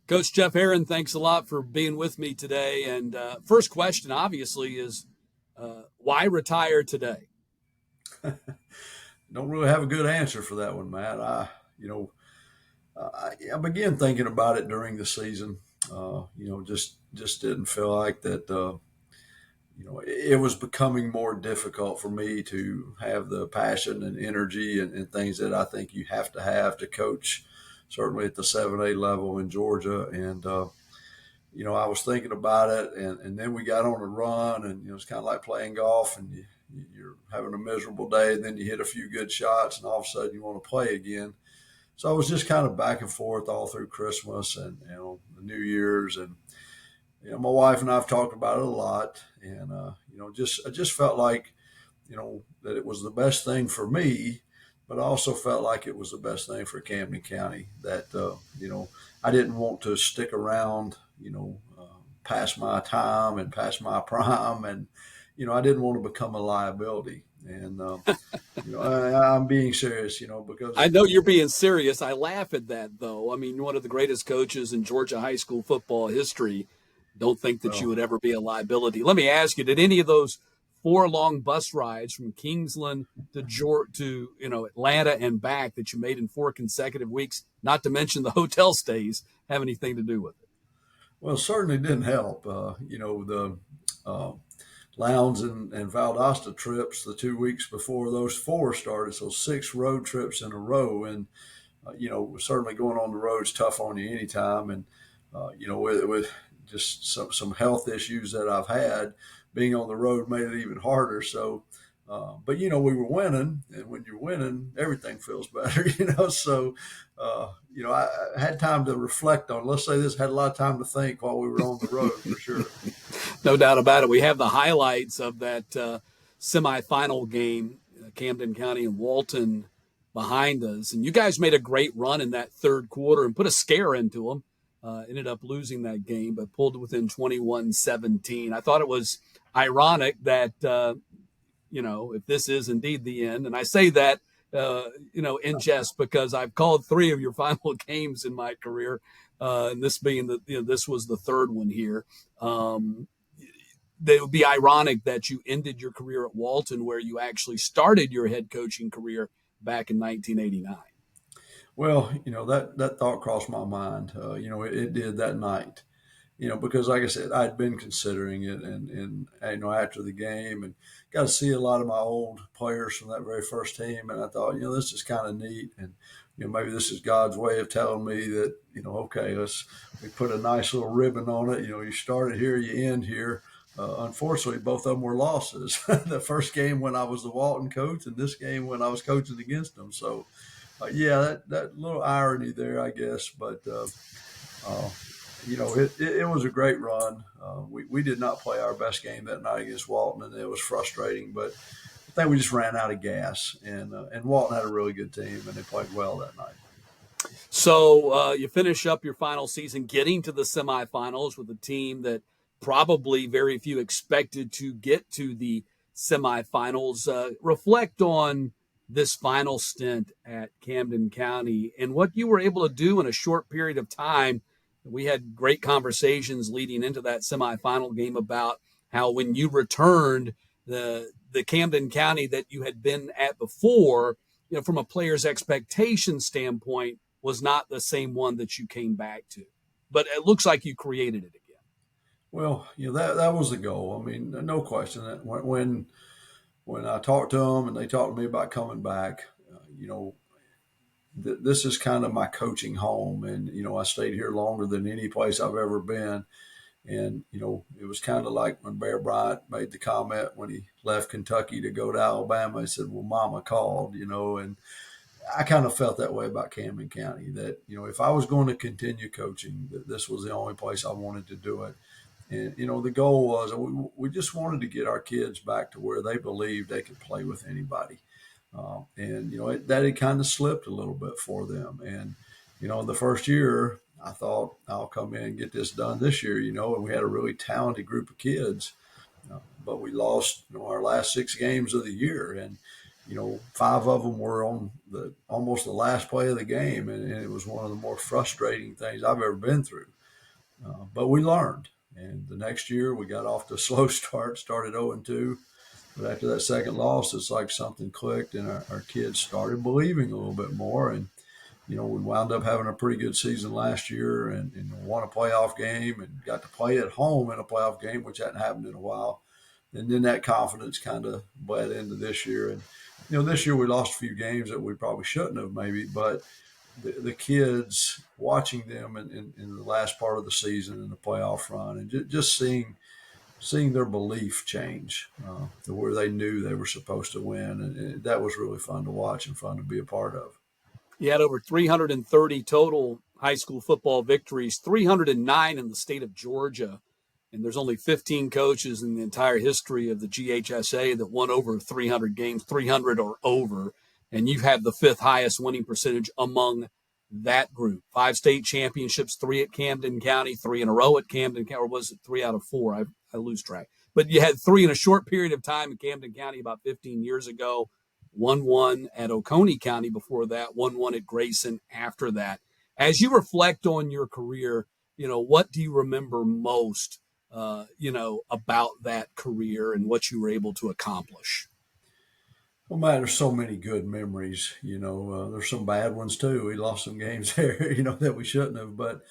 Coach Jeff Herron, thanks a lot for being with me today. And first question, obviously, is why retire today? Don't really have a good answer for that one, Matt. I began thinking about it during the season. Just didn't feel like that. It was becoming more difficult for me to have the passion and energy and things that I think you have to coach, certainly at the 7A level in Georgia. And I was thinking about it, and then we got on a run, and it's kind of like playing golf, and you're having a miserable day, and then you hit a few good shots, and all of a sudden you want to play again. So I was just kind of back and forth all through Christmas and the New Year's, and my wife and I've talked about it a lot, and I just felt like that it was the best thing for me, but I also felt like it was the best thing for Camden County. That I didn't want to stick around, past my time and past my prime, and I didn't want to become a liability. And I'm being serious, because I know you're being serious. I laugh at that, though. I mean, one of the greatest coaches in Georgia high school football history. Don't think that you well, would ever be a liability. Let me ask you: did any of those 4 long bus rides from Kingsland to Atlanta and back that you made in 4 consecutive weeks, not to mention the hotel stays, have anything to do with it? well, certainly didn't help. The uh, Lowndes and Valdosta trips the 2 weeks before those four started, so 6 road trips in a row, and certainly going on the road is tough on you anytime, and with just some health issues that I've had, being on the road made it even harder. So, but we were winning, and when you're winning, everything feels better, So, I had time to reflect on. Let's say this, had a lot of time to think while we were on the road for sure. No doubt about it. We have the highlights of that semifinal game, Camden County and Walton, behind us. And you guys made a great run in that third quarter and put a scare into them. Ended up losing that game, but pulled it within 21-17. I thought it was ironic that, if this is indeed the end, and I say that, in jest because I've called 3 of your final games in my career, and this being this was the third one here. It would be ironic that you ended your career at Walton, where you actually started your head coaching career back in 1989. Well, that thought crossed my mind. It did that night. Because like I said, I'd been considering it, and after the game, and got to see a lot of my old players from that very first team, and I thought, this is kind of neat, and maybe this is God's way of telling me that, okay, we put a nice little ribbon on it. You started here, you end here. Unfortunately, both of them were losses. The first game when I was the Walton coach, and this game when I was coaching against them. So, yeah, that little irony there, I guess, but. Uh, it was a great run. We did not play our best game that night against Walton, and it was frustrating. But I think we just ran out of gas, and Walton had a really good team, and they played well that night. So you finish up your final season getting to the semifinals with a team that probably very few expected to get to the semifinals. Reflect on this final stint at Camden County and what you were able to do in a short period of time. We had great conversations leading into that semifinal game about how when you returned, the Camden County that you had been at before, from a player's expectation standpoint, was not the same one that you came back to. But it looks like you created it again. Well, that was the goal. I mean, no question that when I talked to them and they talked to me about coming back, this is kind of my coaching home, and I stayed here longer than any place I've ever been. And, it was kind of like when Bear Bryant made the comment when he left Kentucky to go to Alabama. He said, well, Mama called, and I kind of felt that way about Camden County, that, if I was going to continue coaching, that this was the only place I wanted to do it. And, the goal was we just wanted to get our kids back to where they believed they could play with anybody. That had kind of slipped a little bit for them. And, the first year, I thought I'll come in and get this done this year, and we had a really talented group of kids, but we lost, our last 6 games of the year. And, 5 of them were on almost the last play of the game, and it was one of the more frustrating things I've ever been through. But we learned, and the next year we got off to a slow start, started 0-2. But after that second loss, it's like something clicked, and our kids started believing a little bit more. And we wound up having a pretty good season last year, and won a playoff game, and got to play at home in a playoff game, which hadn't happened in a while. And then that confidence kind of bled into this year. And this year we lost a few games that we probably shouldn't have, maybe, but the kids, watching them in the last part of the season in the playoff run, and just seeing their belief change to where they knew they were supposed to win, and that was really fun to watch and fun to be a part of. You had over 330 total high school football victories, 309 in the state of Georgia. And there's only 15 coaches in the entire history of the GHSA that won over 300 games, 300 or over. And you have the 5th highest winning percentage among that group. 5 state championships, 3 at Camden County, 3 in a row at Camden County, or was it 3 out of 4? I lose track. But you had 3 in a short period of time in Camden County about 15 years ago. 1-1 at Oconee County before that, 1-1 at Grayson after that. As you reflect on your career, what do you remember most, about that career and what you were able to accomplish? Well, man, there's so many good memories. There's some bad ones too. We lost some games there, that we shouldn't have. But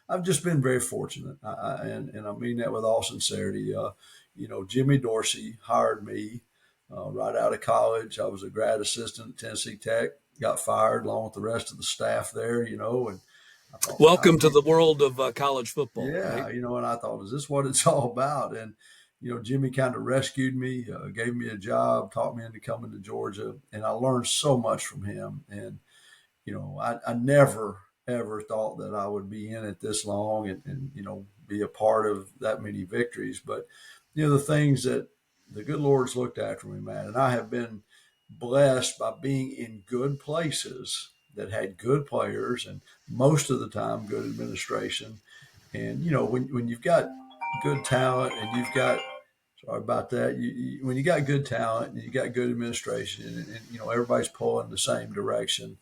I've just been very fortunate, and I mean that with all sincerity. Jimmy Dorsey hired me right out of college. I was a grad assistant at Tennessee Tech. Got fired along with the rest of the staff there. And I thought, welcome to the world of college football. Yeah, right? And I thought, is this what it's all about? And Jimmy kind of rescued me, gave me a job, taught me into coming to Georgia, and I learned so much from him. And I never ever thought that I would be in it this long and be a part of that many victories. But the things that the good Lord's looked after me, man, and I have been blessed by being in good places that had good players and most of the time good administration. And when you've got good talent and you've got sorry about that, when you got good talent and you got good administration and everybody's pulling the same direction,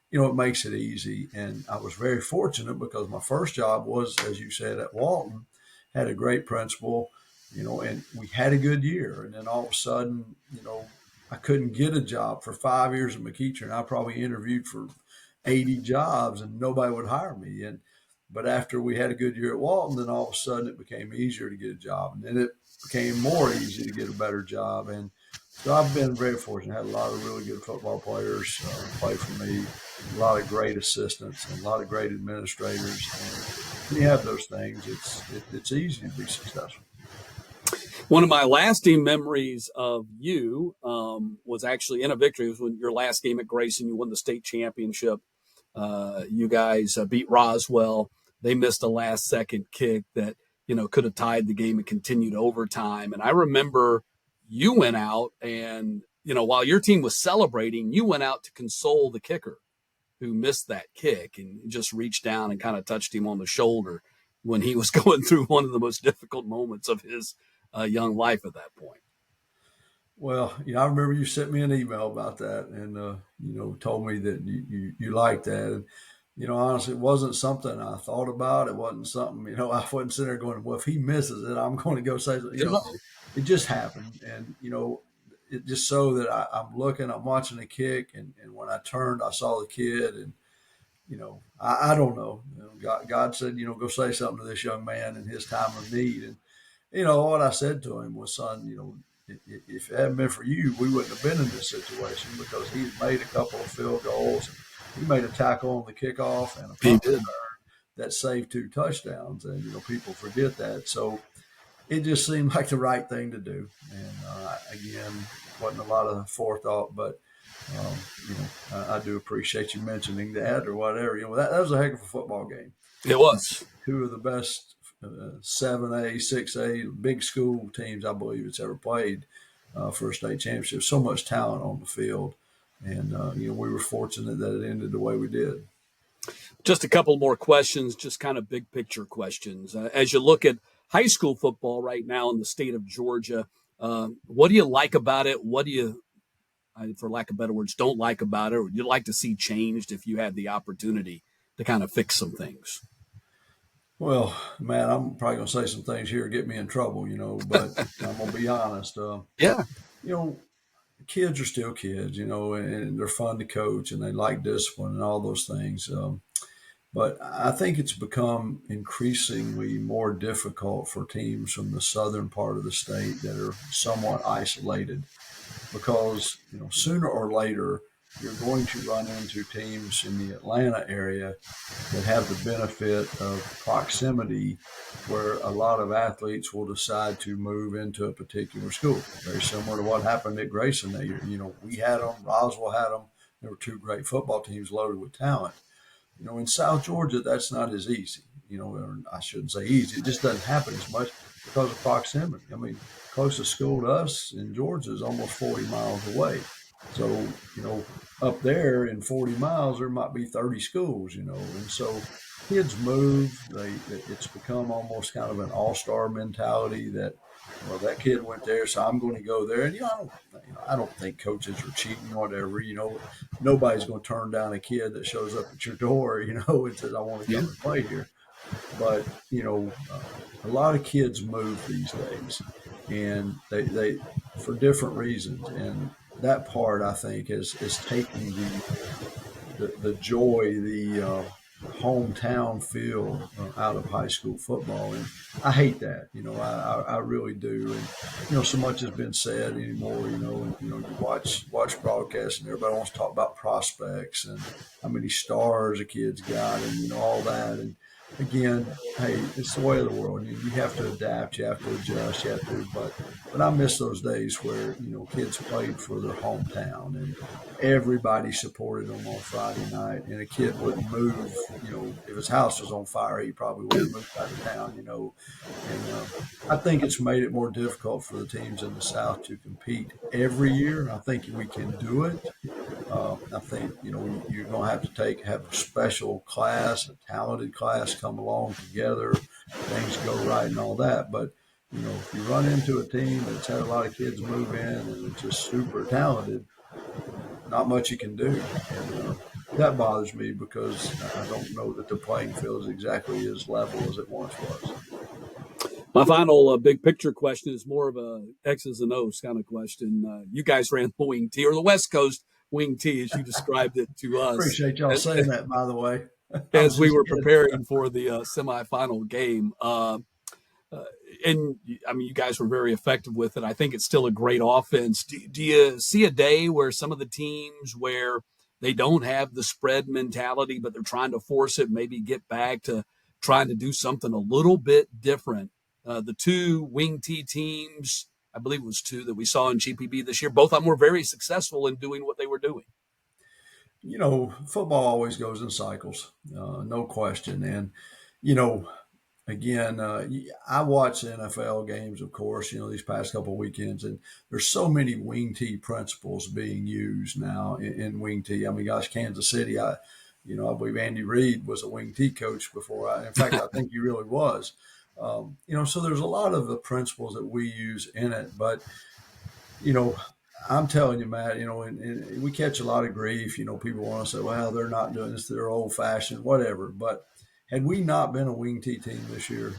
it makes it easy. And I was very fortunate because my first job was, as you said, at Walton, had a great principal, and we had a good year. And then all of a sudden, I couldn't get a job for 5 years at McEacher, and I probably interviewed for 80 jobs and nobody would hire me. But after we had a good year at Walton, then all of a sudden it became easier to get a job. And then it became more easy to get a better job. And so I've been very fortunate. I had a lot of really good football players play for me, a lot of great assistants, and a lot of great administrators. And when you have those things, it's easy to be successful. One of my lasting memories of you was actually in a victory. It was when your last game at Grayson, you won the state championship. You guys beat Roswell. They missed a last-second kick that could have tied the game and continued overtime. And I remember you went out and while your team was celebrating, you went out to console the kicker who missed that kick and just reached down and kind of touched him on the shoulder when he was going through one of the most difficult moments of his young life at that point. Well, I remember you sent me an email about that and, told me that you liked that. And, honestly, it wasn't something I thought about. It wasn't something, I wasn't sitting there going, well, if he misses it, I'm going to go say, it just happened. And, it just so that I'm watching the kick. And when I turned, I saw the kid and, I don't know. God said, go say something to this young man in his time of need. And, what I said to him was, son, if it hadn't been for you, we wouldn't have been in this situation because he's made a couple of field goals. He made a tackle on the kickoff and a punt return that saved 2 touchdowns. And, people forget that. So it just seemed like the right thing to do. And, again, wasn't a lot of forethought, but, I do appreciate you mentioning that or whatever. That was a heck of a football game. It was. 2 of the best 7A, 6A, big school teams I believe it's ever played for a state championship. So much talent on the field. And, we were fortunate that it ended the way we did. Just a couple more questions, just kind of big picture questions. As you look at high school football right now in the state of Georgia, what do you like about it? What do you for lack of better words, don't like about it, or you'd like to see changed if you had the opportunity to kind of fix some things? Well, man, I'm probably going to say some things here that get me in trouble, but I'm going to be honest. Yeah. You know, kids are still kids, and they're fun to coach and they like discipline and all those things. But I think it's become increasingly more difficult for teams from the southern part of the state that are somewhat isolated because sooner or later you're going to run into teams in the Atlanta area that have the benefit of proximity where a lot of athletes will decide to move into a particular school. Very similar to what happened at Grayson that year. We had them, Roswell had them. There were two great football teams loaded with talent. In South Georgia, that's not as easy. Or I shouldn't say easy. It just doesn't happen as much because of proximity. I mean, closest school to us in Georgia is almost 40 miles away. So, up there in 40 miles, there might be 30 schools, and so kids move. It's become almost kind of an all-star mentality that, well, that kid went there, so I'm going to go there. And, I don't think coaches are cheating or whatever, nobody's going to turn down a kid that shows up at your door, and says, I want to come and play here. But, a lot of kids move these days and they for different reasons. And that part, I think, is taking the joy, the hometown feel out of high school football. And I hate that, I really do. And, so much has been said anymore, and, you watch broadcasts and everybody wants to talk about prospects and how many stars a kid's got and, all that. And again, hey, it's the way of the world. You have to adapt, you have to adjust, but I miss those days where, kids played for their hometown and everybody supported them on Friday night, and a kid wouldn't move, if his house was on fire, he probably wouldn't move out of town, and I think it's made it more difficult for the teams in the South to compete every year. I think we can do it. I think, you're going to have a special class, a talented class come along together, things go right and all that. But, if you run into a team that's had a lot of kids move in and it's just super talented, not much you can do. And that bothers me because I don't know that the playing field is exactly as level as it once was. My final big picture question is more of a X's and O's kind of question. You guys ran the wing T, or the West Coast wing T, as you described it to us. Appreciate y'all saying that, by the way. As we were preparing for the semifinal game. And I mean, you guys were very effective with it. I think it's still a great offense. Do you see a day where some of the teams where they don't have the spread mentality, but they're trying to force it, maybe get back to trying to do something a little bit different? The two wing T teams, I believe it was two that we saw in GPB this year, both of them were very successful in doing what they were doing. Football always goes in cycles, no question. And, again, I watch NFL games, of course, these past couple of weekends, and there's so many wing T principles being used now in wing T. I mean, gosh, Kansas City, I believe Andy Reid was a wing T coach before. In fact, I think he really was. So there's a lot of the principles that we use in it, but, I'm telling you, Matt, and we catch a lot of grief. People want to say, well, they're not doing this, they're old fashioned, whatever. But had we not been a wing T team this year,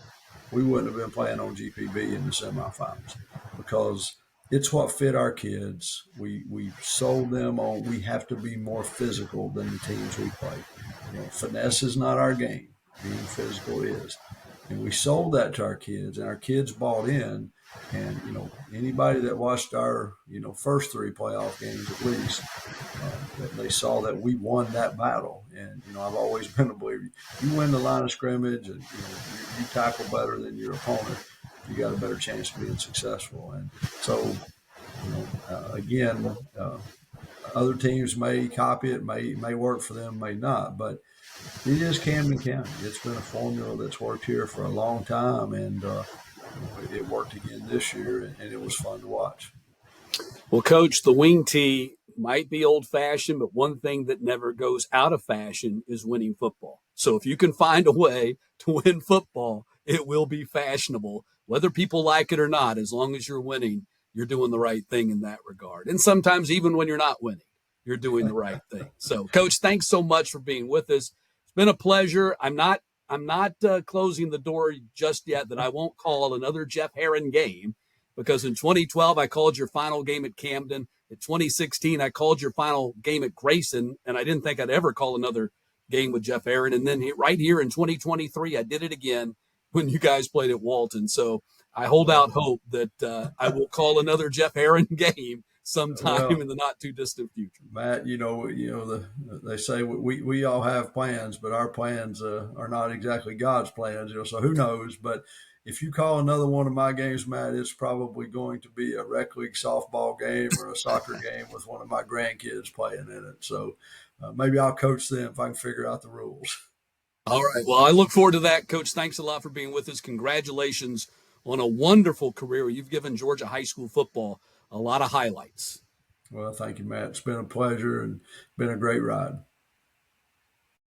we wouldn't have been playing on GPB in the semifinals because it's what fit our kids. We sold them on, we have to be more physical than the teams we play. Finesse is not our game. Being physical is. And we sold that to our kids, and our kids bought in. And, anybody that watched our, first three playoff games at least, they saw that we won that battle. And, I've always been a believer. You win the line of scrimmage and, you tackle better than your opponent, you got a better chance of being successful. And so, again, other teams may copy it, may work for them, may not. But it is Camden County. It's been a formula that's worked here for a long time, and it worked again this year, and it was fun to watch. Well, Coach, the wing T might be old-fashioned, but one thing that never goes out of fashion is winning football. So if you can find a way to win football, it will be fashionable, whether people like it or not. As long as you're winning, you're doing the right thing in that regard. And sometimes even when you're not winning, you're doing the right thing. So, Coach, thanks so much for being with us. It's been a pleasure. I'm not closing the door just yet that I won't call another Jeff Herron game, because in 2012 I called your final game at Camden. In 2016 I called your final game at Grayson, and I didn't think I'd ever call another game with Jeff Herron. And then right here in 2023 I did it again when you guys played at Walton. So I hold out hope that I will call another Jeff Herron game sometime in the not too distant future. Matt, they say we all have plans, but our plans are not exactly God's plans. So who knows? But if you call another one of my games, Matt, it's probably going to be a rec league softball game or a soccer game with one of my grandkids playing in it. So maybe I'll coach them if I can figure out the rules. All right. Well, I look forward to that, Coach. Thanks a lot for being with us. Congratulations on a wonderful career. You've given Georgia high school football a lot of highlights. Well, thank you, Matt. It's been a pleasure and been a great ride.